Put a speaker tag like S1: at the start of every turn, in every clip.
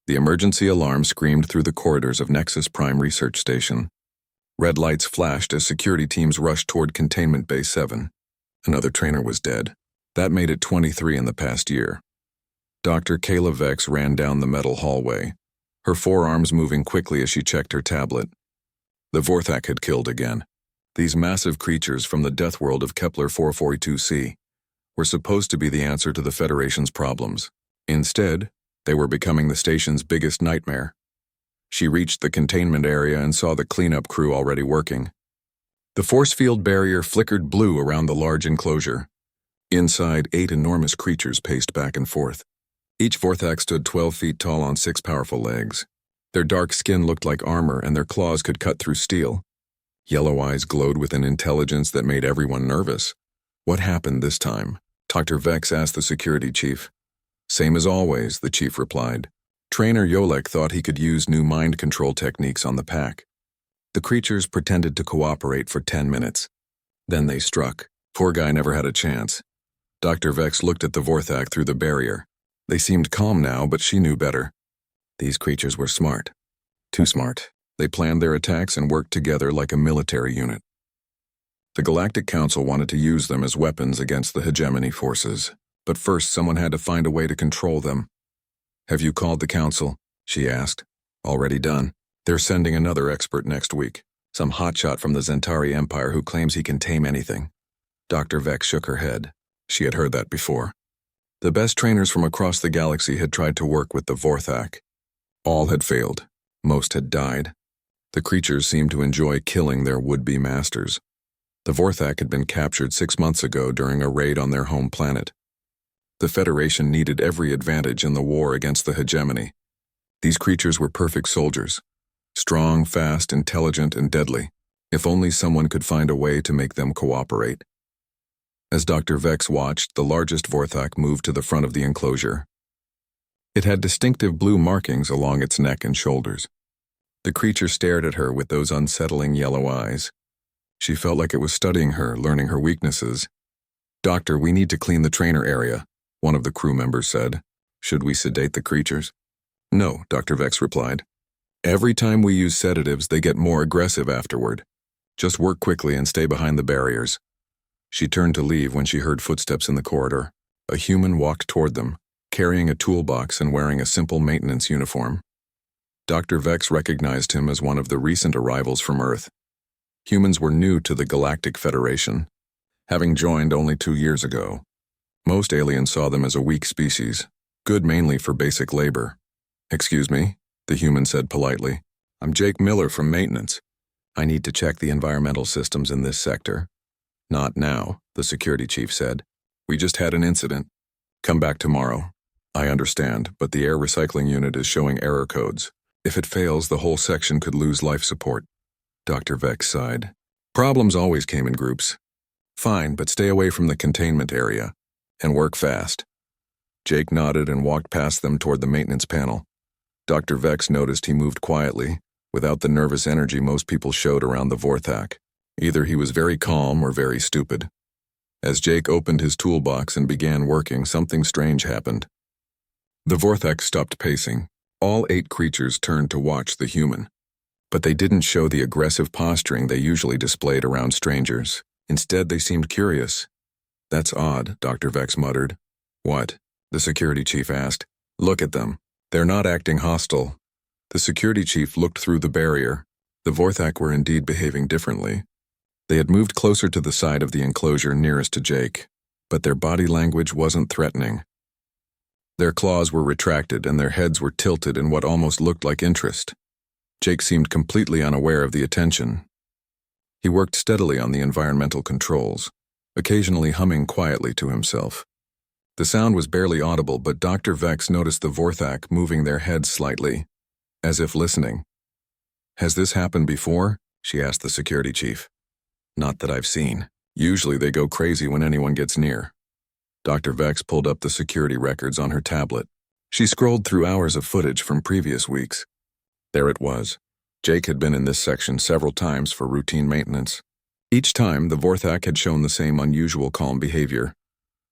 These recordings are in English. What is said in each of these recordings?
S1: The emergency alarm screamed through the corridors of Nexus Prime Research Station. Red lights flashed as security teams rushed toward Containment Bay 7. Another trainer was dead. That made it 23 in the past year. Dr. Kayla Vex ran down the metal hallway, her forearms moving quickly as she checked her tablet. The Vorthak had killed again. These massive creatures from the deathworld of Kepler 442c were supposed to be the answer to the Federation's problems. Instead, they were becoming the station's biggest nightmare. She reached the containment area and saw the cleanup crew already working. The force field barrier flickered blue around the large enclosure. Inside, 8 enormous creatures paced back and forth. Each Vorthak stood 12 feet tall on 6 powerful legs. Their dark skin looked like armor, and their claws could cut through steel. Yellow eyes glowed with an intelligence that made everyone nervous. What happened this time? Dr. Vex asked the security chief. Same as always, the chief replied. Trainer Yolek thought he could use new mind control techniques on the pack. The creatures pretended to cooperate for 10 minutes. Then they struck. Poor guy never had a chance. Dr. Vex looked at the Vorthak through the barrier. They seemed calm now, but she knew better. These creatures were smart. Too smart. They planned their attacks and worked together like a military unit. The Galactic Council wanted to use them as weapons against the hegemony forces. But first, someone had to find a way to control them. Have you called the council? She asked. Already done. They're sending another expert next week. Some hotshot from the Zentari Empire who claims he can tame anything. Dr. Vex shook her head. She had heard that before. The best trainers from across the galaxy had tried to work with the Vorthak. All had failed. Most had died. The creatures seemed to enjoy killing their would-be masters. The Vorthak had been captured 6 months ago during a raid on their home planet. The Federation needed every advantage in the war against the hegemony. These creatures were perfect soldiers. Strong, fast, intelligent, and deadly. If only someone could find a way to make them cooperate. As Dr. Vex watched, the largest Vorthak moved to the front of the enclosure. It had distinctive blue markings along its neck and shoulders. The creature stared at her with those unsettling yellow eyes. She felt like it was studying her, learning her weaknesses. Doctor, we need to clean the trainer area, one of the crew members said. Should we sedate the creatures? No, Dr. Vex replied. Every time we use sedatives, they get more aggressive afterward. Just work quickly and stay behind the barriers. She turned to leave when she heard footsteps in the corridor. A human walked toward them, carrying a toolbox and wearing a simple maintenance uniform. Dr. Vex recognized him as one of the recent arrivals from Earth. Humans were new to the Galactic Federation, having joined only 2 years ago. Most aliens saw them as a weak species, good mainly for basic labor. Excuse me, the human said politely. I'm Jake Miller from Maintenance. I need to check the environmental systems in this sector. Not now, the security chief said. We just had an incident. Come back tomorrow. I understand, but the air recycling unit is showing error codes. If it fails, the whole section could lose life support. Dr. Vex sighed. Problems always came in groups. Fine, but stay away from the containment area. And work fast. Jake nodded and walked past them toward the maintenance panel. Dr. Vex noticed he moved quietly, without the nervous energy most people showed around the Vorthak. Either he was very calm or very stupid. As Jake opened his toolbox and began working, something strange happened. The Vorthak stopped pacing. All 8 creatures turned to watch the human. But they didn't show the aggressive posturing they usually displayed around strangers. Instead, they seemed curious. That's odd, Dr. Vex muttered. What? The security chief asked. Look at them. They're not acting hostile. The security chief looked through the barrier. The Vorthak were indeed behaving differently. They had moved closer to the side of the enclosure nearest to Jake, but their body language wasn't threatening. Their claws were retracted and their heads were tilted in what almost looked like interest. Jake seemed completely unaware of the attention. He worked steadily on the environmental controls, occasionally humming quietly to himself. The sound was barely audible, but Dr. Vex noticed the Vorthak moving their heads slightly, as if listening. Has this happened before? She asked the security chief. Not that I've seen. Usually they go crazy when anyone gets near. Dr. Vex pulled up the security records on her tablet. She scrolled through hours of footage from previous weeks. There it was. Jake had been in this section several times for routine maintenance. Each time, the Vorthak had shown the same unusual calm behavior.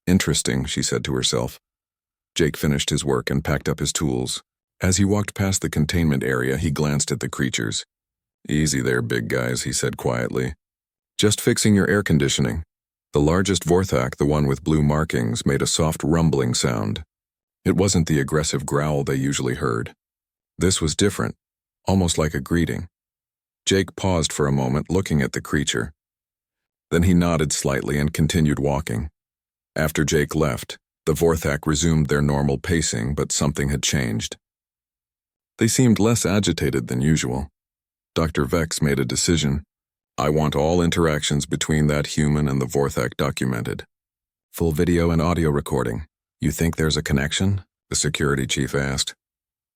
S1: Interesting, she said to herself. Jake finished his work and packed up his tools. As he walked past the containment area, he glanced at the creatures. "Easy there, big guys," he said quietly. "Just fixing your air conditioning." The largest Vorthak, the one with blue markings, made a soft rumbling sound. It wasn't the aggressive growl they usually heard. This was different, almost like a greeting. Jake paused for a moment, looking at the creature. Then he nodded slightly and continued walking. After Jake left, the Vorthak resumed their normal pacing, but something had changed. They seemed less agitated than usual. Dr. Vex made a decision. "I want all interactions between that human and the Vorthak documented. Full video and audio recording. You think there's a connection?" the security chief asked.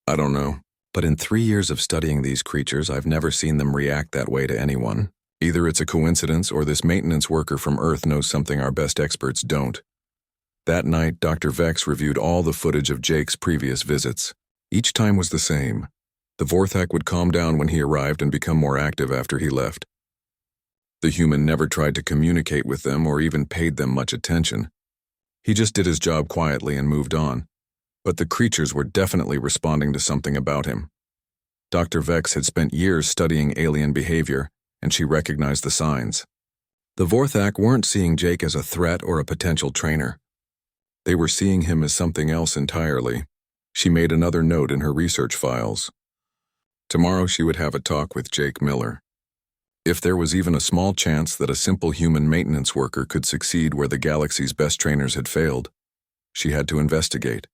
S1: "I don't know, but in 3 years of studying these creatures, I've never seen them react that way to anyone. Either it's a coincidence or this maintenance worker from Earth knows something our best experts don't." That night, Dr. Vex reviewed all the footage of Jake's previous visits. Each time was the same. The Vorthak would calm down when he arrived and become more active after he left. The human never tried to communicate with them or even paid them much attention. He just did his job quietly and moved on. But the creatures were definitely responding to something about him. Dr. Vex had spent years studying alien behavior, and she recognized the signs. The Vorthak weren't seeing Jake as a threat or a potential trainer. They were seeing him as something else entirely. She made another note in her research files. Tomorrow she would have a talk with Jake Miller. If there was even a small chance that a simple human maintenance worker could succeed where the galaxy's best trainers had failed, she had to investigate.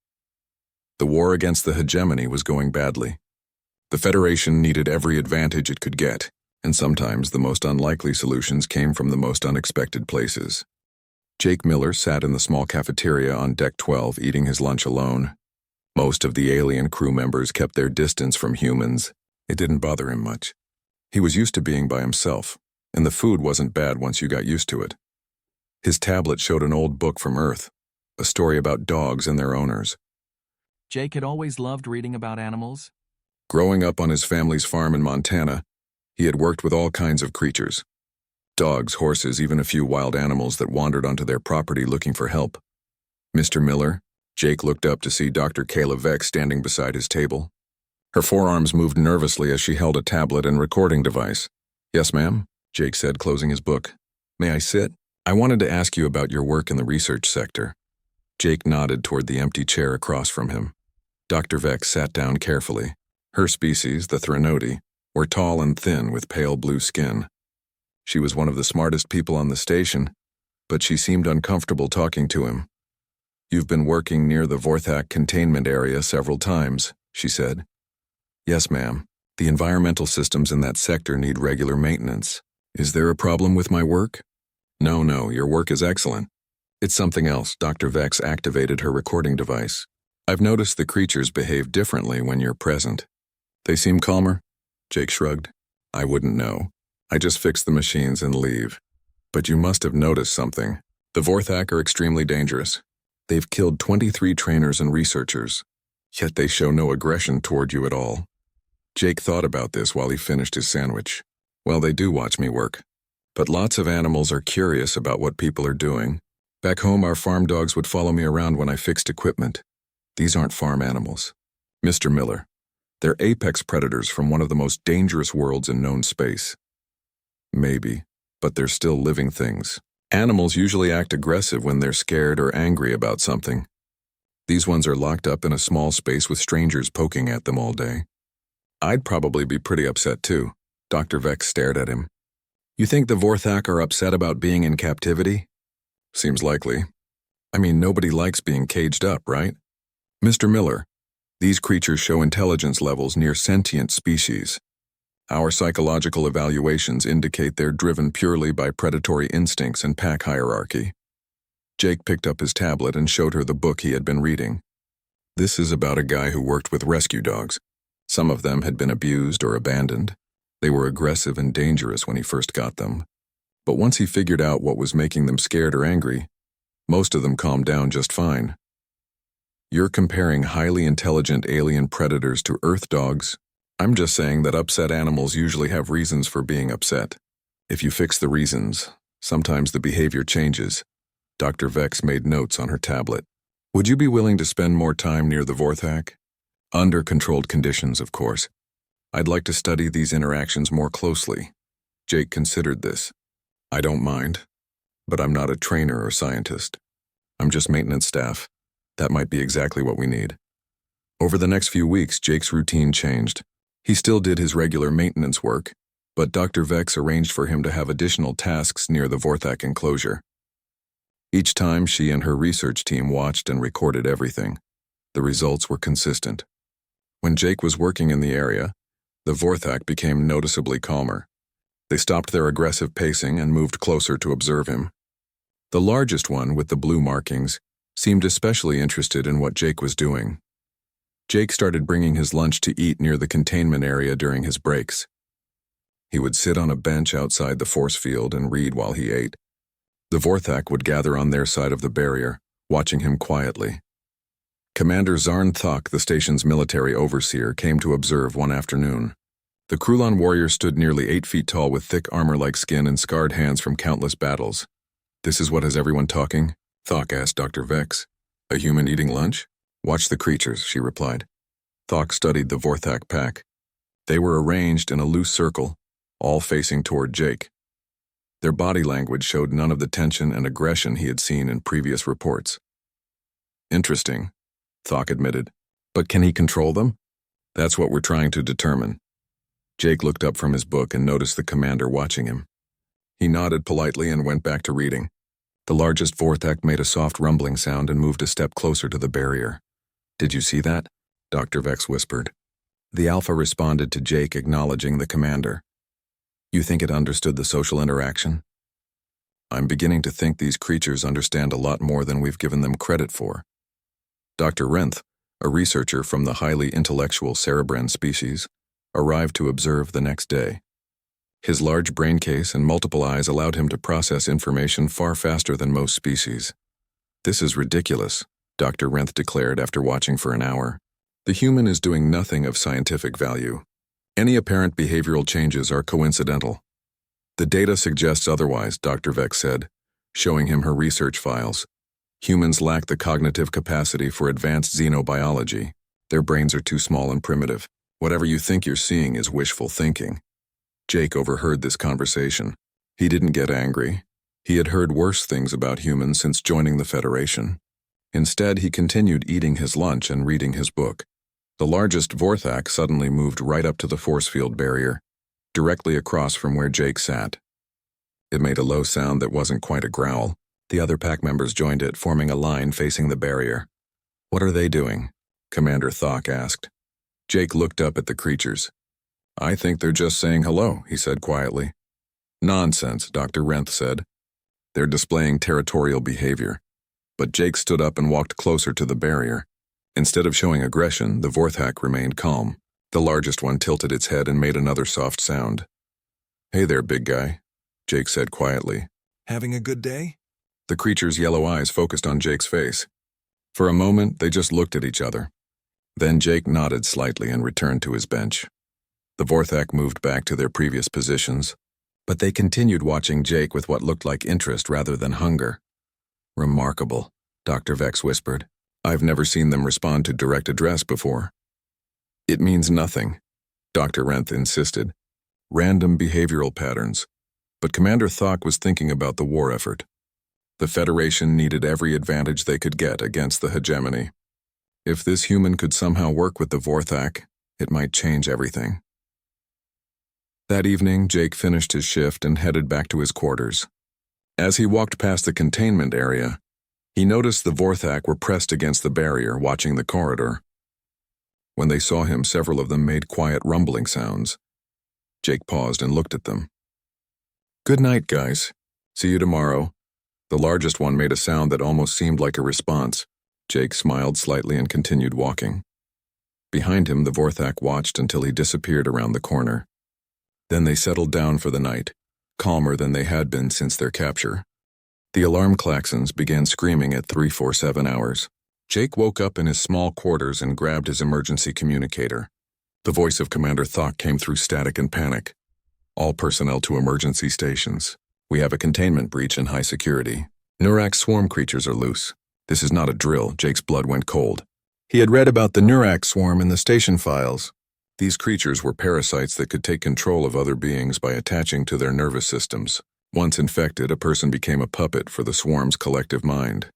S1: The war against the hegemony was going badly. The Federation needed every advantage it could get, and sometimes the most unlikely solutions came from the most unexpected places. Jake Miller sat in the small cafeteria on Deck 12 eating his lunch alone. Most of the alien crew members kept their distance from humans. It didn't bother him much. He was used to being by himself, and the food wasn't bad once you got used to it. His tablet showed an old book from Earth, a story about dogs and their owners.
S2: Jake had always loved reading about animals.
S1: Growing up on his family's farm in Montana, he had worked with all kinds of creatures. Dogs, horses, even a few wild animals that wandered onto their property looking for help. "Mr. Miller?" Jake looked up to see Dr. Kayla Vex standing beside his table. Her forearms moved nervously as she held a tablet and recording device. "Yes, ma'am," Jake said, closing his book. "May I sit? I wanted to ask you about your work in the research sector." Jake nodded toward the empty chair across from him. Dr. Vex sat down carefully. Her species, the Threnody, were tall and thin with pale blue skin. She was one of the smartest people on the station, but she seemed uncomfortable talking to him. "You've been working near the Vorthak containment area several times," she said. "Yes, ma'am. The environmental systems in that sector need regular maintenance. Is there a problem with my work?" No, your work is excellent. It's something else." Dr. Vex activated her recording device. "I've noticed the creatures behave differently when you're present." "They seem calmer?" Jake shrugged. "I wouldn't know. I just fix the machines and leave. But you must have noticed something. The Vorthak are extremely dangerous. They've killed 23 trainers and researchers, yet they show no aggression toward you at all." Jake thought about this while he finished his sandwich. "Well, they do watch me work. But lots of animals are curious about what people are doing. Back home, our farm dogs would follow me around when I fixed equipment. These aren't farm animals. Mr. Miller, they're apex predators from one of the most dangerous worlds in known space." "Maybe, but they're still living things. Animals usually act aggressive when they're scared or angry about something. These ones are locked up in a small space with strangers poking at them all day. I'd probably be pretty upset too." Dr. Vex stared at him. "You think the Vorthak are upset about being in captivity?" "Seems likely. I mean, nobody likes being caged up, right? Mr. Miller, these creatures show intelligence levels near sentient species. Our psychological evaluations indicate they're driven purely by predatory instincts and pack hierarchy." Jake picked up his tablet and showed her the book he had been reading. "This is about a guy who worked with rescue dogs. Some of them had been abused or abandoned. They were aggressive and dangerous when he first got them. But once he figured out what was making them scared or angry, most of them calmed down just fine. You're comparing highly intelligent alien predators to Earth dogs. I'm just saying that upset animals usually have reasons for being upset. If you fix the reasons, sometimes the behavior changes." Dr. Vex made notes on her tablet. "Would you be willing to spend more time near the Vorthak?" Under controlled conditions, of course. I'd like to study these interactions more closely. Jake considered this. I don't mind, but I'm not a trainer or scientist. I'm just maintenance staff. That might be exactly what we need. Over the next few weeks, Jake's routine changed. He still did his regular maintenance work, but Dr. Vex arranged for him to have additional tasks near the Vorthak enclosure. Each time, she and her research team watched and recorded everything. The results were consistent. When Jake was working in the area, the Vorthak became noticeably calmer. They stopped their aggressive pacing and moved closer to observe him. The largest one, with the blue markings, seemed especially interested in what Jake was doing. Jake started bringing his lunch to eat near the containment area during his breaks. He would sit on a bench outside the force field and read while he ate. The Vorthak would gather on their side of the barrier, watching him quietly. Commander Zarn Thok, the station's military overseer, came to observe one afternoon. The Krulon warrior stood nearly 8 feet tall with thick armor-like skin and scarred hands from countless battles. "This is what has everyone talking?" Thok asked Dr. Vex. "A human eating lunch?" "Watch the creatures," she replied. Thok studied the Vorthak pack. They were arranged in a loose circle, all facing toward Jake. Their body language showed none of the tension and aggression he had seen in previous reports. "Interesting," Thok admitted. "But can he control them?" "That's what we're trying to determine." Jake looked up from his book and noticed the commander watching him. He nodded politely and went back to reading. The largest Vorthak made a soft rumbling sound and moved a step closer to the barrier. "Did you see that?" Dr. Vex whispered. The Alpha responded to Jake, acknowledging the commander. "You think it understood the social interaction?" "I'm beginning to think these creatures understand a lot more than we've given them credit for." Dr. Renth, a researcher from the highly intellectual Cerebran species, arrived to observe the next day. His large brain case and multiple eyes allowed him to process information far faster than most species. "This is ridiculous," Dr. Renth declared after watching for an hour. "The human is doing nothing of scientific value. Any apparent behavioral changes are coincidental." "The data suggests otherwise," Dr. Vex said, showing him her research files. "Humans lack the cognitive capacity for advanced xenobiology. Their brains are too small and primitive. Whatever you think you're seeing is wishful thinking." Jake overheard this conversation. He didn't get angry. He had heard worse things about humans since joining the Federation. Instead, he continued eating his lunch and reading his book. The largest Vorthak suddenly moved right up to the force field barrier, directly across from where Jake sat. It made a low sound that wasn't quite a growl. The other pack members joined it, forming a line facing the barrier. "What are they doing?" Commander Thok asked. Jake looked up at the creatures. "I think they're just saying hello," he said quietly. "Nonsense," Dr. Renth said. "They're displaying territorial behavior." But Jake stood up and walked closer to the barrier. Instead of showing aggression, the Vorthak remained calm. The largest one tilted its head and made another soft sound. "Hey there, big guy," Jake said quietly.
S3: Having a good day?
S1: The creature's yellow eyes focused on Jake's face. For a moment, they just looked at each other. Then Jake nodded slightly and returned to his bench. The Vorthak moved back to their previous positions, but they continued watching Jake with what looked like interest rather than hunger. "Remarkable," Dr. Vex whispered. "I've never seen them respond to direct address before." "It means nothing," Dr. Renth insisted. "Random behavioral patterns." But Commander Thok was thinking about the war effort. The Federation needed every advantage they could get against the hegemony. If this human could somehow work with the Vorthak, it might change everything. That evening, Jake finished his shift and headed back to his quarters. As he walked past the containment area, he noticed the Vorthak were pressed against the barrier, watching the corridor. When they saw him, several of them made quiet rumbling sounds. Jake paused and looked at them. "Good night, guys. See you tomorrow." The largest one made a sound that almost seemed like a response. Jake smiled slightly and continued walking. Behind him, the Vorthak watched until he disappeared around the corner. Then they settled down for the night, calmer than they had been since their capture. The alarm klaxons began screaming at 347 hours. Jake woke up in his small quarters and grabbed his emergency communicator. The voice of Commander Thok came through static and panic. "All personnel to emergency stations. We have a containment breach in high security. Nurak swarm creatures are loose. This is not a drill." Jake's blood went cold. He had read about the Nurak swarm in the station files. These creatures were parasites that could take control of other beings by attaching to their nervous systems. Once infected, a person became a puppet for the swarm's collective mind.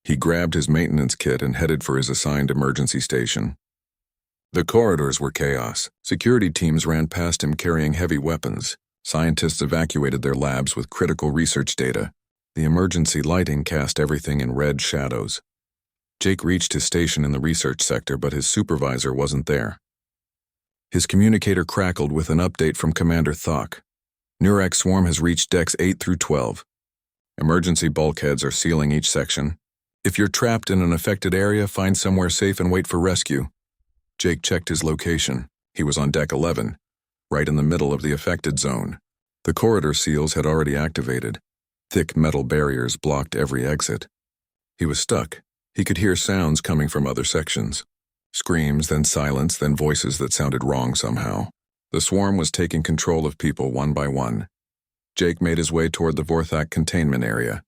S1: He grabbed his maintenance kit and headed for his assigned emergency station. The corridors were chaos. Security teams ran past him carrying heavy weapons. Scientists evacuated their labs with critical research data. The emergency lighting cast everything in red shadows. Jake reached his station in the research sector, but his supervisor wasn't there. His communicator crackled with an update from Commander Thok. Nurak swarm has reached decks 8 through 12. Emergency bulkheads are sealing each section. If you're trapped in an affected area, find somewhere safe and wait for rescue. Jake checked his location. He was on deck 11, right in the middle of the affected zone. The corridor seals had already activated. Thick metal barriers blocked every exit. He was stuck. He could hear sounds coming from other sections. Screams, then silence, then voices that sounded wrong somehow. The swarm was taking control of people one by one. Jake made his way toward the Vorthak containment area.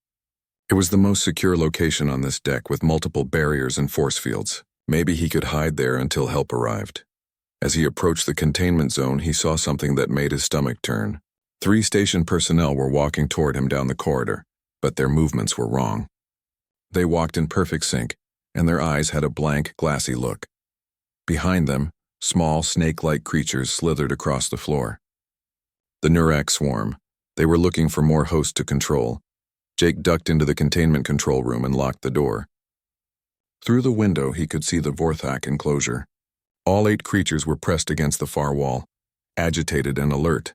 S1: It was the most secure location on this deck with multiple barriers and force fields. Maybe he could hide there until help arrived. As he approached the containment zone, he saw something that made his stomach turn. 3 station personnel were walking toward him down the corridor, but their movements were wrong. They walked in perfect sync, and their eyes had a blank, glassy look. Behind them, small, snake-like creatures slithered across the floor. The Nurak swarm. They were looking for more hosts to control. Jake ducked into the containment control room and locked the door. Through the window, he could see the Vorthak enclosure. All 8 creatures were pressed against the far wall, agitated and alert.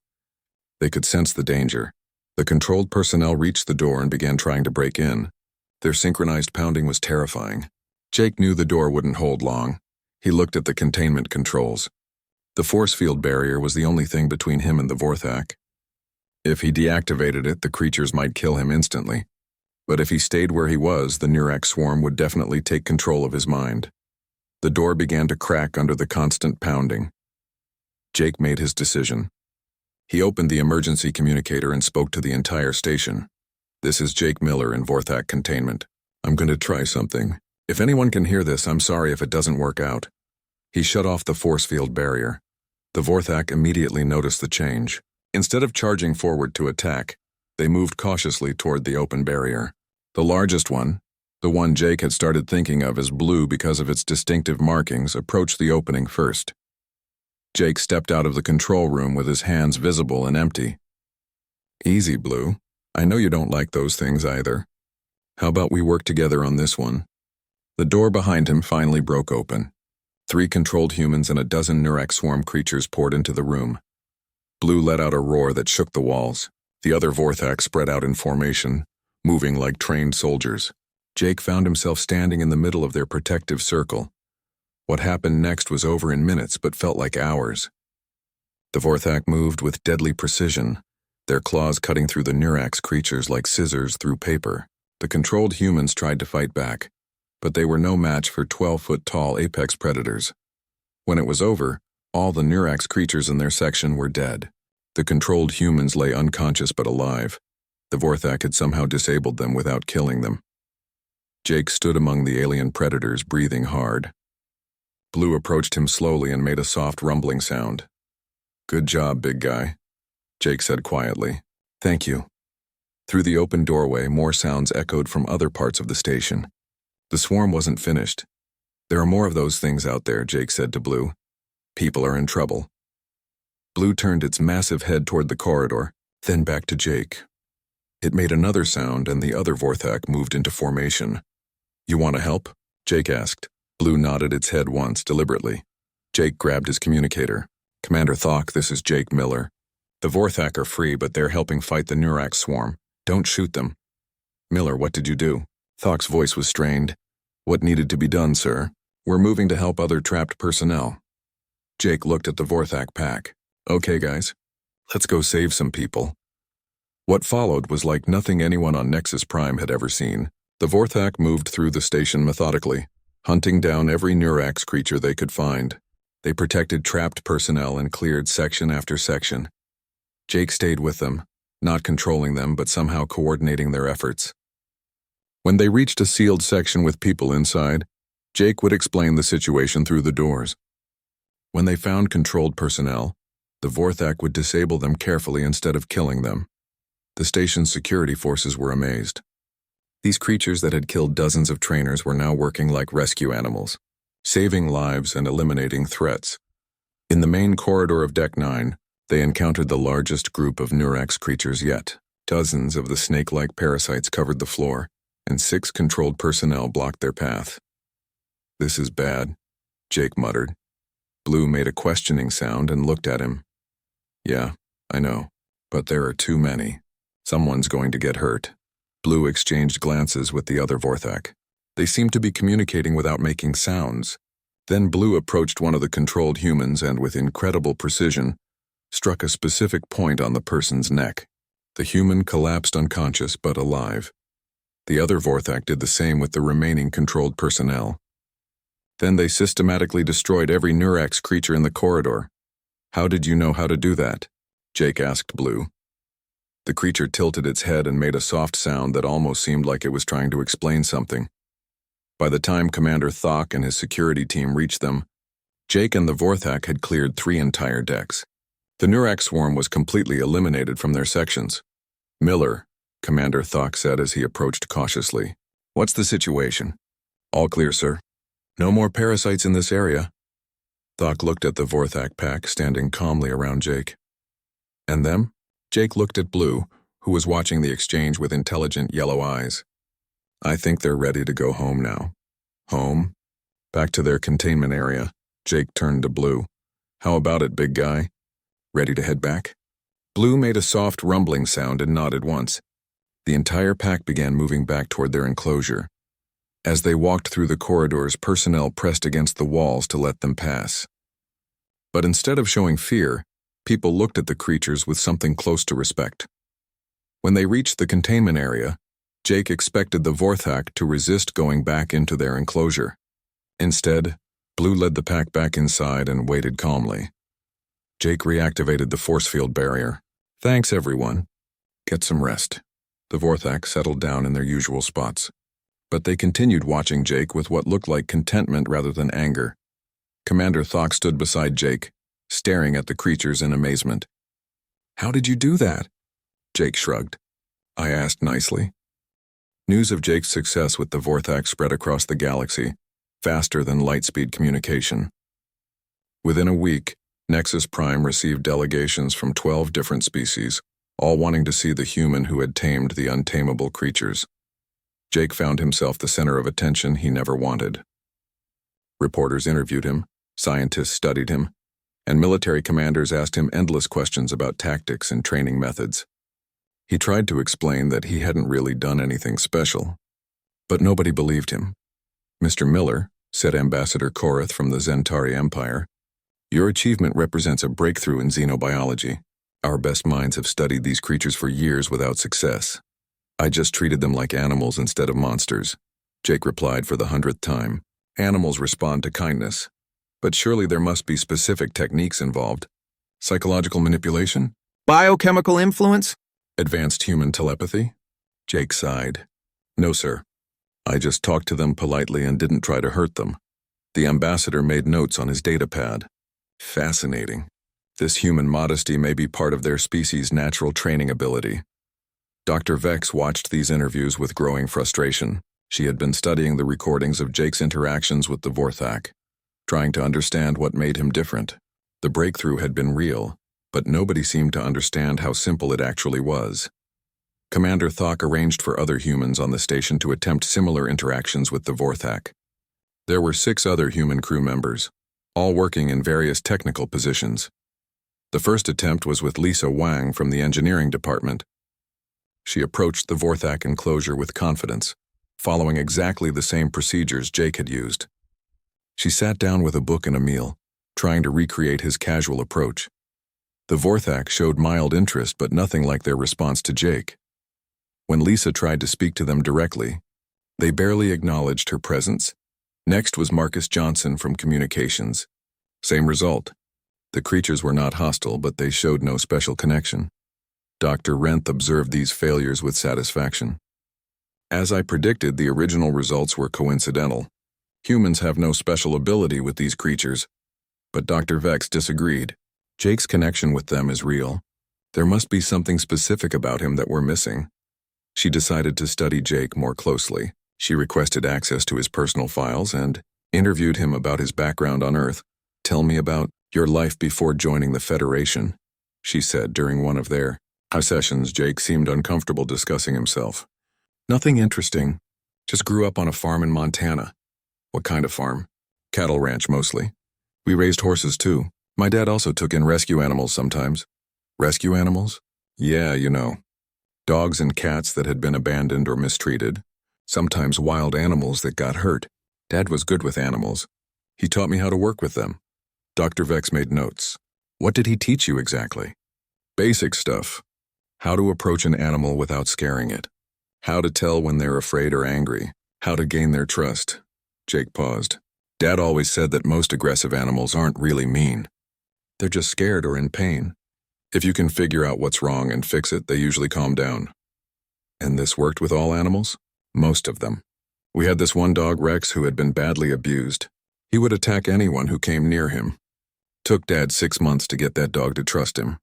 S1: They could sense the danger. The controlled personnel reached the door and began trying to break in. Their synchronized pounding was terrifying. Jake knew the door wouldn't hold long. He looked at the containment controls. The force field barrier was the only thing between him and the Vorthak. If he deactivated it, the creatures might kill him instantly. But if he stayed where he was, the Nurak swarm would definitely take control of his mind. The door began to crack under the constant pounding. Jake made his decision. He opened the emergency communicator and spoke to the entire station. "This is Jake Miller in Vorthak Containment. I'm going to try something. If anyone can hear this, I'm sorry if it doesn't work out." He shut off the force field barrier. The Vorthak immediately noticed the change. Instead of charging forward to attack, they moved cautiously toward the open barrier. The largest one, the one Jake had started thinking of as blue because of its distinctive markings, approached the opening first. Jake stepped out of the control room with his hands visible and empty. "Easy, Blue. I know you don't like those things either. How about we work together on this one?" The door behind him finally broke open. 3 controlled humans and a dozen Nurak swarm creatures poured into the room. Blue let out a roar that shook the walls. The other Vorthak spread out in formation, moving like trained soldiers. Jake found himself standing in the middle of their protective circle. What happened next was over in minutes, but felt like hours. The Vorthak moved with deadly precision, their claws cutting through the Nurak's creatures like scissors through paper. The controlled humans tried to fight back, but they were no match for 12-foot-tall apex predators. When it was over, all the Nurak's creatures in their section were dead. The controlled humans lay unconscious but alive. The Vorthak had somehow disabled them without killing them. Jake stood among the alien predators, breathing hard. Blue approached him slowly and made a soft rumbling sound. "Good job, big guy," Jake said quietly. "Thank you." Through the open doorway, more sounds echoed from other parts of the station. The swarm wasn't finished. "There are more of those things out there," Jake said to Blue. "People are in trouble." Blue turned its massive head toward the corridor, then back to Jake. It made another sound, and the other Vorthak moved into formation. "You want to help?" Jake asked. Blue nodded its head once, deliberately. Jake grabbed his communicator. "Commander Thok, this is Jake Miller. The Vorthak are free, but they're helping fight the Nurak swarm. Don't shoot them." "Miller, what did you do?" Thok's voice was strained. "What needed to be done, sir? We're moving to help other trapped personnel." Jake looked at the Vorthak pack. "Okay, guys. Let's go save some people." What followed was like nothing anyone on Nexus Prime had ever seen. The Vorthak moved through the station methodically, hunting down every Nurak's creature they could find. They protected trapped personnel and cleared section after section. Jake stayed with them, not controlling them but somehow coordinating their efforts. When they reached a sealed section with people inside, Jake would explain the situation through the doors. When they found controlled personnel, the Vorthak would disable them carefully instead of killing them. The station's security forces were amazed. These creatures that had killed dozens of trainers were now working like rescue animals, saving lives and eliminating threats. In the main corridor of Deck 9, they encountered the largest group of Nurex creatures yet. Dozens of the snake-like parasites covered the floor, and 6 controlled personnel blocked their path. "This is bad," Jake muttered. Blue made a questioning sound and looked at him. "Yeah, I know, but there are too many. Someone's going to get hurt." Blue exchanged glances with the other Vorthak. They seemed to be communicating without making sounds. Then Blue approached one of the controlled humans and, with incredible precision, struck a specific point on the person's neck. The human collapsed unconscious but alive. The other Vorthak did the same with the remaining controlled personnel. Then they systematically destroyed every Nurex creature in the corridor. "How did you know how to do that?" Jake asked Blue. The creature tilted its head and made a soft sound that almost seemed like it was trying to explain something. By the time Commander Thok and his security team reached them, Jake and the Vorthak had cleared 3 entire decks. The Nurex swarm was completely eliminated from their sections. "Miller," Commander Thok said as he approached cautiously. "What's the situation?" "All clear, sir. No more parasites in this area." Thok looked at the Vorthak pack standing calmly around Jake. "And them?" Jake looked at Blue, who was watching the exchange with intelligent yellow eyes. "I think they're ready to go home now." "Home?" "Back to their containment area." Jake turned to Blue. "How about it, big guy? Ready to head back?" Blue made a soft rumbling sound and nodded once. The entire pack began moving back toward their enclosure. As they walked through the corridors, personnel pressed against the walls to let them pass. But instead of showing fear, people looked at the creatures with something close to respect. When they reached the containment area, Jake expected the Vorthak to resist going back into their enclosure. Instead, Blue led the pack back inside and waited calmly. Jake reactivated the force field barrier. "Thanks, everyone. Get some rest." The Vorthak settled down in their usual spots. But they continued watching Jake with what looked like contentment rather than anger. Commander Thok stood beside Jake, staring at the creatures in amazement. "How did you do that?" Jake shrugged. "I asked nicely." News of Jake's success with the Vorthak spread across the galaxy, faster than light-speed communication. Within a week, Nexus Prime received delegations from 12 different species, all wanting to see the human who had tamed the untamable creatures. Jake found himself the center of attention he never wanted. Reporters interviewed him, scientists studied him, and military commanders asked him endless questions about tactics and training methods. He tried to explain that he hadn't really done anything special, but nobody believed him. "Mr. Miller," said Ambassador Korath from the Zentari Empire, "your achievement represents a breakthrough in xenobiology. Our best minds have studied these creatures for years without success. I just treated them like animals instead of monsters." Jake replied for the 100th time. "Animals respond to kindness. But surely there must be specific techniques involved. Psychological manipulation?
S2: Biochemical influence?
S1: Advanced human telepathy?" Jake sighed. "No, sir. I just talked to them politely and didn't try to hurt them." The ambassador made notes on his datapad. "Fascinating. This human modesty may be part of their species' natural training ability." Dr. Vex watched these interviews with growing frustration. She had been studying the recordings of Jake's interactions with the Vorthak, trying to understand what made him different. The breakthrough had been real, but nobody seemed to understand how simple it actually was. Commander Thok arranged for other humans on the station to attempt similar interactions with the Vorthak. There were 6 other human crew members, all working in various technical positions. The first attempt was with Lisa Wang from the engineering department. She approached the Vorthak enclosure with confidence, following exactly the same procedures Jake had used. She sat down with a book and a meal, trying to recreate his casual approach. The Vorthak showed mild interest but nothing like their response to Jake. When Lisa tried to speak to them directly, they barely acknowledged her presence. Next was Marcus Johnson from Communications. Same result. The creatures were not hostile, but they showed no special connection. Dr. Renth observed these failures with satisfaction. As I predicted, the original results were coincidental. Humans have no special ability with these creatures. But Dr. Vex disagreed. Jake's connection with them is real. There must be something specific about him that we're missing. She decided to study Jake more closely. She requested access to his personal files and interviewed him about his background on Earth. "Tell me about your life before joining the Federation," she said during one of their sessions. Jake seemed uncomfortable discussing himself. "Nothing interesting. Just grew up on a farm in Montana." "What kind of farm?" "Cattle ranch mostly. We raised horses too. My dad also took in rescue animals sometimes." "Rescue animals?" "Yeah, you know. Dogs and cats that had been abandoned or mistreated. Sometimes wild animals that got hurt. Dad was good with animals. He taught me how to work with them." Dr. Vex made notes. "What did he teach you exactly?" "Basic stuff. How to approach an animal without scaring it. How to tell when they're afraid or angry. How to gain their trust." Jake paused. "Dad always said that most aggressive animals aren't really mean. They're just scared or in pain. If you can figure out what's wrong and fix it, they usually calm down." "And this worked with all animals?" "Most of them. We had this one dog, Rex, who had been badly abused. He would attack anyone who came near him. Took Dad 6 months to get that dog to trust him.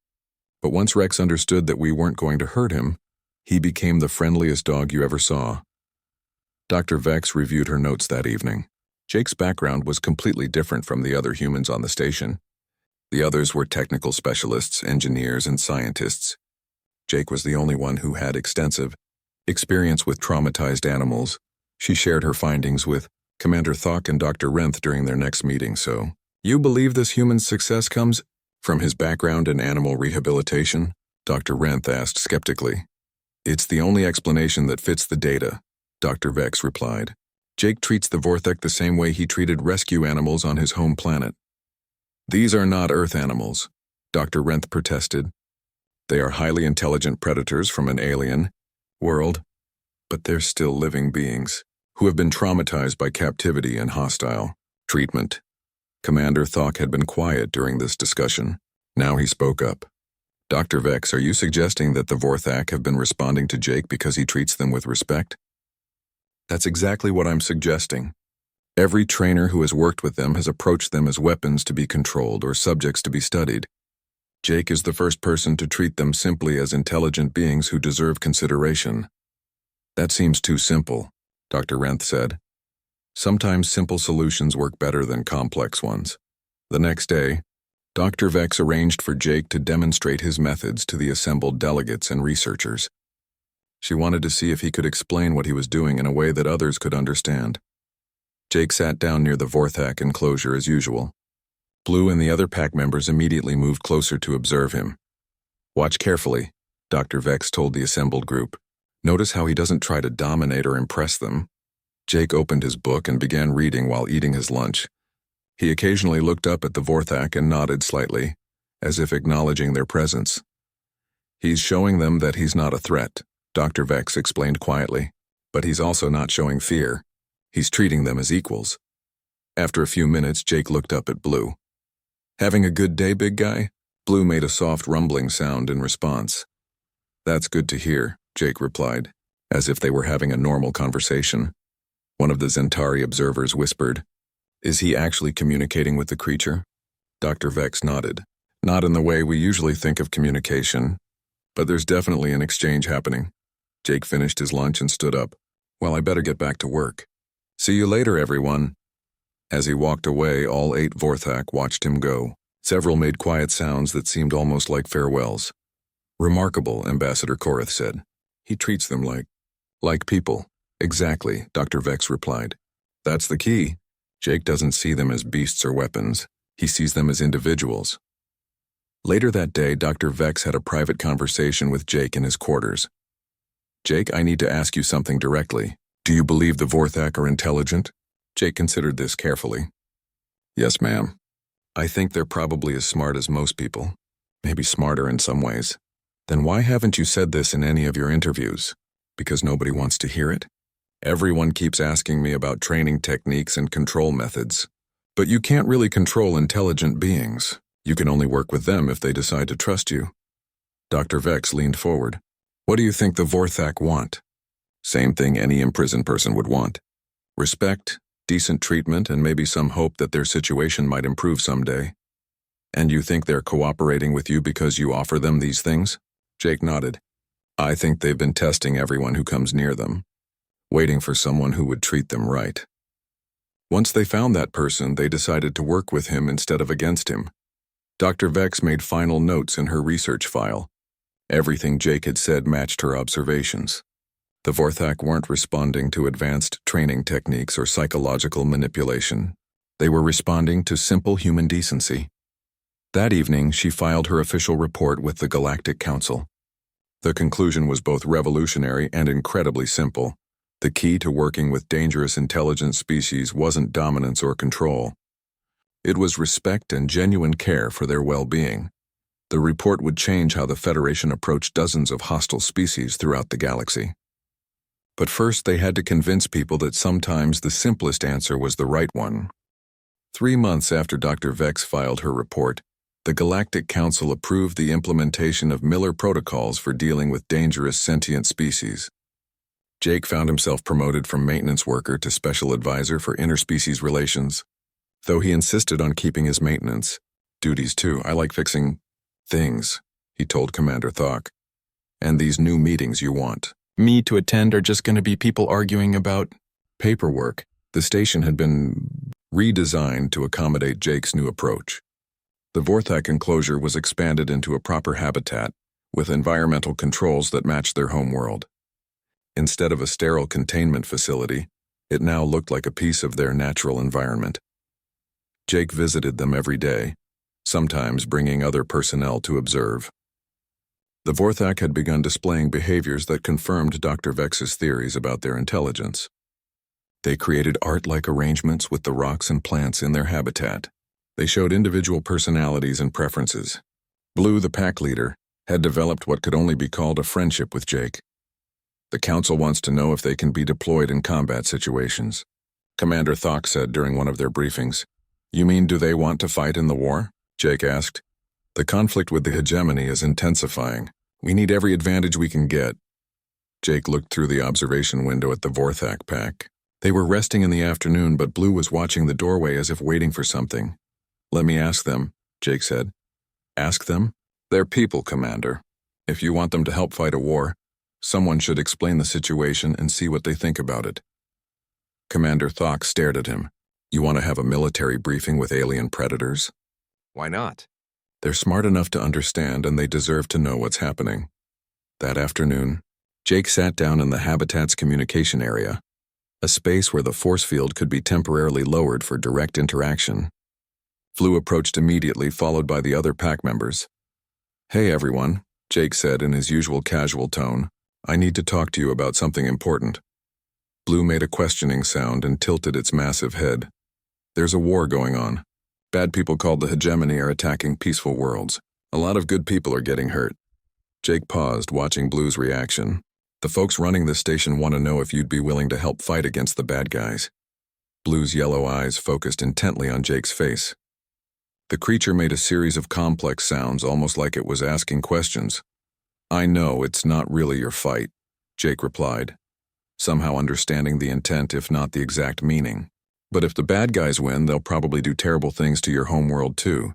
S1: But once Rex understood that we weren't going to hurt him, he became the friendliest dog you ever saw." Dr. Vex reviewed her notes that evening. Jake's background was completely different from the other humans on the station. The others were technical specialists, engineers, and scientists. Jake was the only one who had extensive experience with traumatized animals. She shared her findings with Commander Thok and Dr. Renth during their next meeting. "So, you believe this human's success comes from his background in animal rehabilitation?" Dr. Renth asked skeptically. "It's the only explanation that fits the data," Dr. Vex replied. "Jake treats the Vorthek the same way he treated rescue animals on his home planet." "These are not Earth animals," Dr. Renth protested. "They are highly intelligent predators from an alien world, but they're still living beings who have been traumatized by captivity and hostile treatment." Commander Thok had been quiet during this discussion. Now he spoke up. "Dr. Vex, are you suggesting that the Vorthak have been responding to Jake because he treats them with respect?" "That's exactly what I'm suggesting. Every trainer who has worked with them has approached them as weapons to be controlled or subjects to be studied. Jake is the first person to treat them simply as intelligent beings who deserve consideration." "That seems too simple," Dr. Renth said. "Sometimes simple solutions work better than complex ones." The next day, Dr. Vex arranged for Jake to demonstrate his methods to the assembled delegates and researchers. She wanted to see if he could explain what he was doing in a way that others could understand. Jake sat down near the Vorthak enclosure as usual. Blue and the other pack members immediately moved closer to observe him. "Watch carefully," Dr. Vex told the assembled group. "Notice how he doesn't try to dominate or impress them." Jake opened his book and began reading while eating his lunch. He occasionally looked up at the Vorthak and nodded slightly, as if acknowledging their presence. "He's showing them that he's not a threat," Dr. Vex explained quietly. "But he's also not showing fear. He's treating them as equals." After a few minutes, Jake looked up at Blue. "Having a good day, big guy?" Blue made a soft rumbling sound in response. "That's good to hear," Jake replied, as if they were having a normal conversation. One of the Zentari observers whispered, "Is he actually communicating with the creature?" Dr. Vex nodded. "Not in the way we usually think of communication, but there's definitely an exchange happening." Jake finished his lunch and stood up. "Well, I better get back to work. See you later, everyone." As he walked away, all 8 Vorthak watched him go. Several made quiet sounds that seemed almost like farewells. "Remarkable," Ambassador Korath said. "He treats them like people." "Exactly," Dr. Vex replied. "That's the key. Jake doesn't see them as beasts or weapons. He sees them as individuals." Later that day, Dr. Vex had a private conversation with Jake in his quarters. "Jake, I need to ask you something directly. Do you believe the Vorthak are intelligent?" Jake considered this carefully. "Yes, ma'am. I think they're probably as smart as most people, maybe smarter in some ways." "Then why haven't you said this in any of your interviews?" "Because nobody wants to hear it. Everyone keeps asking me about training techniques and control methods. But you can't really control intelligent beings. You can only work with them if they decide to trust you." Dr. Vex leaned forward. "What do you think the Vorthak want?" "Same thing any imprisoned person would want. Respect decent treatment, and maybe some hope that their situation might improve someday. And you think they're cooperating with you because you offer them these things? Jake nodded. I think they've been testing everyone who comes near them, waiting for someone who would treat them right. Once they found that person, they decided to work with him instead of against him. Dr. Vex made final notes in her research file. Everything Jake had said matched her observations. The Vorthak weren't responding to advanced training techniques or psychological manipulation. They were responding to simple human decency. That evening, she filed her official report with the Galactic Council. The conclusion was both revolutionary and incredibly simple. The key to working with dangerous intelligent species wasn't dominance or control. It was respect and genuine care for their well-being. The report would change how the Federation approached dozens of hostile species throughout the galaxy. But first, they had to convince people that sometimes the simplest answer was the right one. 3 months after Dr. Vex filed her report, the Galactic Council approved the implementation of Miller protocols for dealing with dangerous sentient species. Jake found himself promoted from maintenance worker to special advisor for interspecies relations. Though he insisted on keeping his maintenance duties too. I like fixing things, he told Commander Thok. And these new meetings you want me to attend are just going to be people arguing about paperwork. The station had been redesigned to accommodate Jake's new approach. The Vorthak enclosure was expanded into a proper habitat, with environmental controls that matched their home world. Instead of a sterile containment facility, it now looked like a piece of their natural environment. Jake visited them every day, sometimes bringing other personnel to observe. The Vorthak had begun displaying behaviors that confirmed Dr. Vex's theories about their intelligence. They created art-like arrangements with the rocks and plants in their habitat. They showed individual personalities and preferences. Blue, the pack leader, had developed what could only be called a friendship with Jake. The Council wants to know if they can be deployed in combat situations, Commander Thok said during one of their briefings. You mean, do they want to fight in the war? Jake asked. The conflict with the hegemony is intensifying. We need every advantage we can get. Jake looked through the observation window at the Vorthak pack. They were resting in the afternoon, but Blue was watching the doorway as if waiting for something. Let me ask them, Jake said. Ask them? They're people, Commander. If you want them to help fight a war, someone should explain the situation and see what they think about it. Commander Thok stared at him. You want to have a military briefing with alien predators?
S2: Why not?
S1: They're smart enough to understand, and they deserve to know what's happening. That afternoon, Jake sat down in the habitat's communication area, a space where the force field could be temporarily lowered for direct interaction. Flu approached immediately, followed by the other pack members. Hey everyone, Jake said in his usual casual tone. I need to talk to you about something important. Blue made a questioning sound and tilted its massive head. There's a war going on. Bad people called the hegemony are attacking peaceful worlds. A lot of good people are getting hurt. Jake paused, watching Blue's reaction. The folks running this station want to know if you'd be willing to help fight against the bad guys. Blue's yellow eyes focused intently on Jake's face. The creature made a series of complex sounds, almost like it was asking questions. I know it's not really your fight, Jake replied, somehow understanding the intent if not the exact meaning. But if the bad guys win, they'll probably do terrible things to your homeworld too.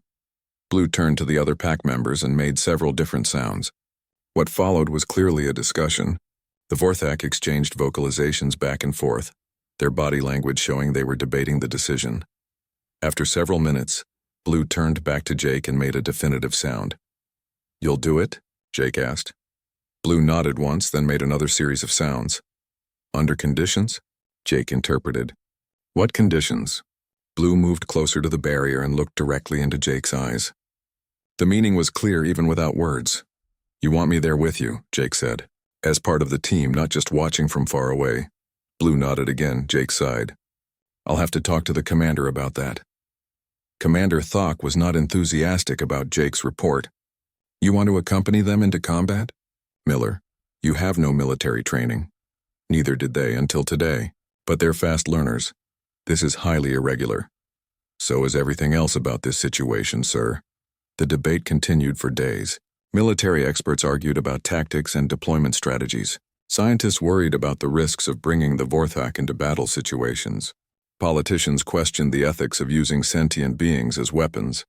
S1: Blue turned to the other pack members and made several different sounds. What followed was clearly a discussion. The Vorthak exchanged vocalizations back and forth, their body language showing they were debating the decision. After several minutes, Blue turned back to Jake and made a definitive sound. You'll do it? Jake asked. Blue nodded once, then made another series of sounds. Under conditions? Jake interpreted. What conditions? Blue moved closer to the barrier and looked directly into Jake's eyes. The meaning was clear even without words. You want me there with you, Jake said. As part of the team, not just watching from far away. Blue nodded again, Jake sighed. I'll have to talk to the commander about that. Commander Thok was not enthusiastic about Jake's report. You want to accompany them into combat? Miller, you have no military training. Neither did they until today, but they're fast learners. This is highly irregular. So is everything else about this situation, sir. The debate continued for days. Military experts argued about tactics and deployment strategies. Scientists worried about the risks of bringing the Vorthak into battle situations. Politicians questioned the ethics of using sentient beings as weapons.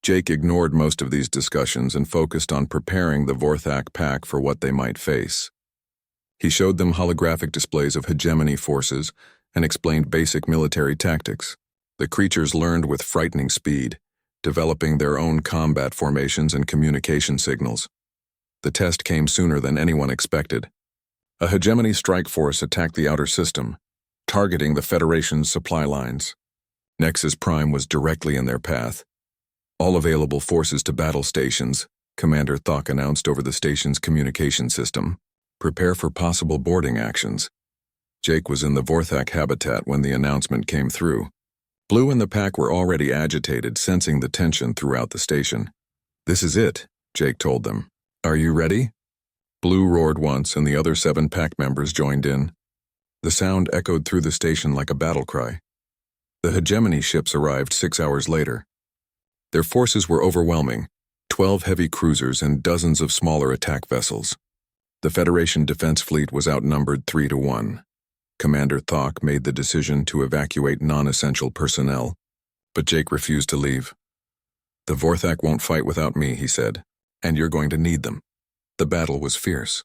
S1: Jake ignored most of these discussions and focused on preparing the Vorthak pack for what they might face. He showed them holographic displays of hegemony forces and explained basic military tactics. The creatures learned with frightening speed, developing their own combat formations and communication signals. The test came sooner than anyone expected. A hegemony strike force attacked the outer system, targeting the Federation's supply lines. Nexus Prime was directly in their path. All available forces to battle stations, Commander Thok announced over the station's communication system. Prepare for possible boarding actions. Jake was in the Vorthak habitat when the announcement came through. Blue and the pack were already agitated, sensing the tension throughout the station. "This is it," Jake told them. "Are you ready?" Blue roared once and the other 7 pack members joined in. The sound echoed through the station like a battle cry. The hegemony ships arrived 6 hours later. Their forces were overwhelming, 12 heavy cruisers and dozens of smaller attack vessels. The Federation defense fleet was outnumbered 3-1. Commander Thok made the decision to evacuate non-essential personnel, but Jake refused to leave. "The Vorthak won't fight without me," he said, "and you're going to need them." The battle was fierce.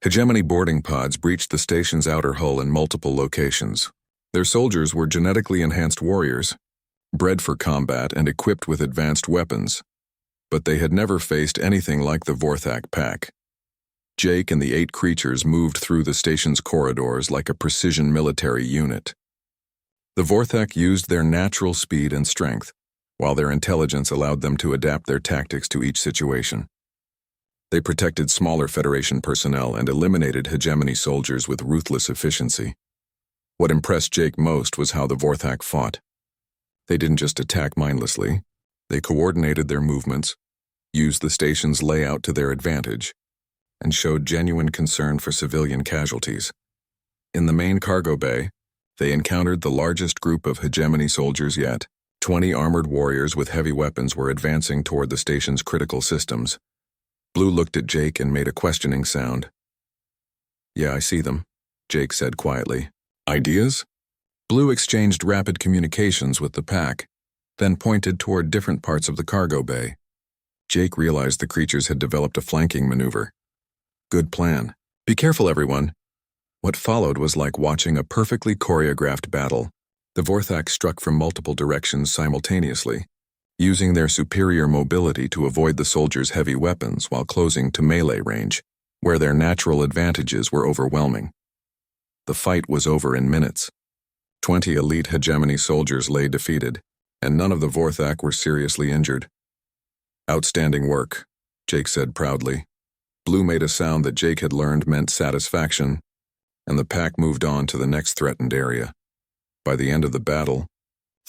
S1: Hegemony boarding pods breached the station's outer hull in multiple locations. Their soldiers were genetically enhanced warriors, bred for combat and equipped with advanced weapons, but they had never faced anything like the Vorthak pack. Jake and the 8 creatures moved through the station's corridors like a precision military unit. The Vorthak used their natural speed and strength, while their intelligence allowed them to adapt their tactics to each situation. They protected smaller Federation personnel and eliminated hegemony soldiers with ruthless efficiency. What impressed Jake most was how the Vorthak fought. They didn't just attack mindlessly. They coordinated their movements, used the station's layout to their advantage, and showed genuine concern for civilian casualties. In the main cargo bay, they encountered the largest group of hegemony soldiers yet. 20 armored warriors with heavy weapons were advancing toward the station's critical systems. Blue looked at Jake and made a questioning sound. "Yeah, I see them," Jake said quietly. "Ideas?" Blue exchanged rapid communications with the pack, then pointed toward different parts of the cargo bay. Jake realized the creatures had developed a flanking maneuver. "Good plan. Be careful, everyone." What followed was like watching a perfectly choreographed battle. The Vorthak struck from multiple directions simultaneously, using their superior mobility to avoid the soldiers' heavy weapons while closing to melee range, where their natural advantages were overwhelming. The fight was over in minutes. 20 elite hegemony soldiers lay defeated, and none of the Vorthak were seriously injured. "Outstanding work," Jake said proudly. Blue made a sound that Jake had learned meant satisfaction, and the pack moved on to the next threatened area. By the end of the battle,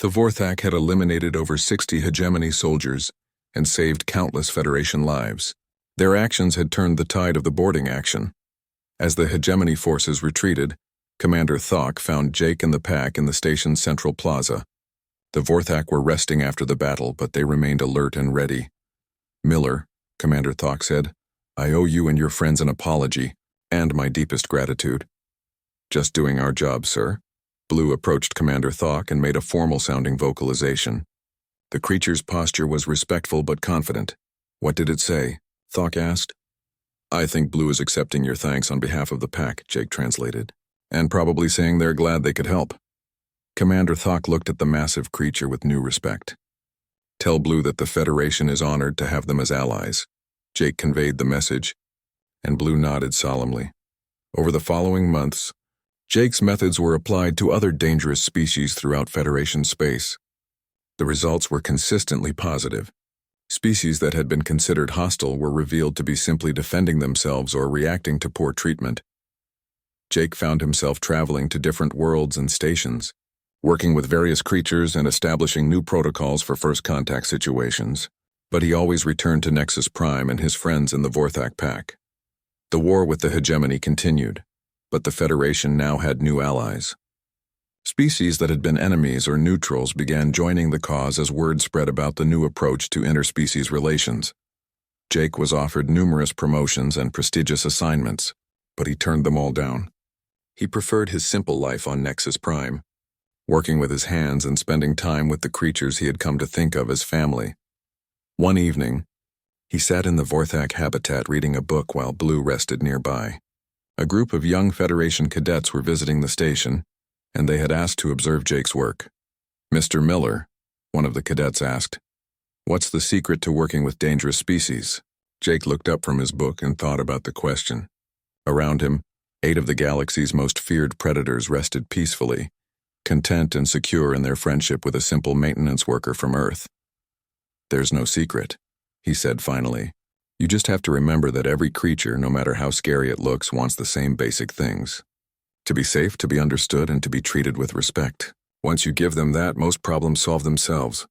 S1: the Vorthak had eliminated over 60 hegemony soldiers and saved countless Federation lives. Their actions had turned the tide of the boarding action. As the hegemony forces retreated, Commander Thok found Jake and the pack in the station's central plaza. The Vorthak were resting after the battle, but they remained alert and ready. "Miller," Commander Thok said, "I owe you and your friends an apology, and my deepest gratitude." "Just doing our job, sir." Blue approached Commander Thok and made a formal-sounding vocalization. The creature's posture was respectful but confident. "What did it say?" Thok asked. "I think Blue is accepting your thanks on behalf of the pack," Jake translated, "and probably saying they're glad they could help." Commander Thok looked at the massive creature with new respect. "Tell Blue that the Federation is honored to have them as allies." Jake conveyed the message, and Blue nodded solemnly. Over the following months, Jake's methods were applied to other dangerous species throughout Federation space. The results were consistently positive. Species that had been considered hostile were revealed to be simply defending themselves or reacting to poor treatment. Jake found himself traveling to different worlds and stations, working with various creatures and establishing new protocols for first contact situations, but he always returned to Nexus Prime and his friends in the Vorthak pack. The war with the hegemony continued, but the Federation now had new allies. Species that had been enemies or neutrals began joining the cause as word spread about the new approach to interspecies relations. Jake was offered numerous promotions and prestigious assignments, but he turned them all down. He preferred his simple life on Nexus Prime, working with his hands and spending time with the creatures he had come to think of as family. One evening, he sat in the Vorthak habitat reading a book while Blue rested nearby. A group of young Federation cadets were visiting the station, and they had asked to observe Jake's work. "Mr. Miller," one of the cadets asked, "what's the secret to working with dangerous species?" Jake looked up from his book and thought about the question. Around him, 8 of the galaxy's most feared predators rested peacefully, content and secure in their friendship with a simple maintenance worker from Earth. "There's no secret," he said finally. "You just have to remember that every creature, no matter how scary it looks, wants the same basic things. To be safe, to be understood, and to be treated with respect. Once you give them that, most problems solve themselves."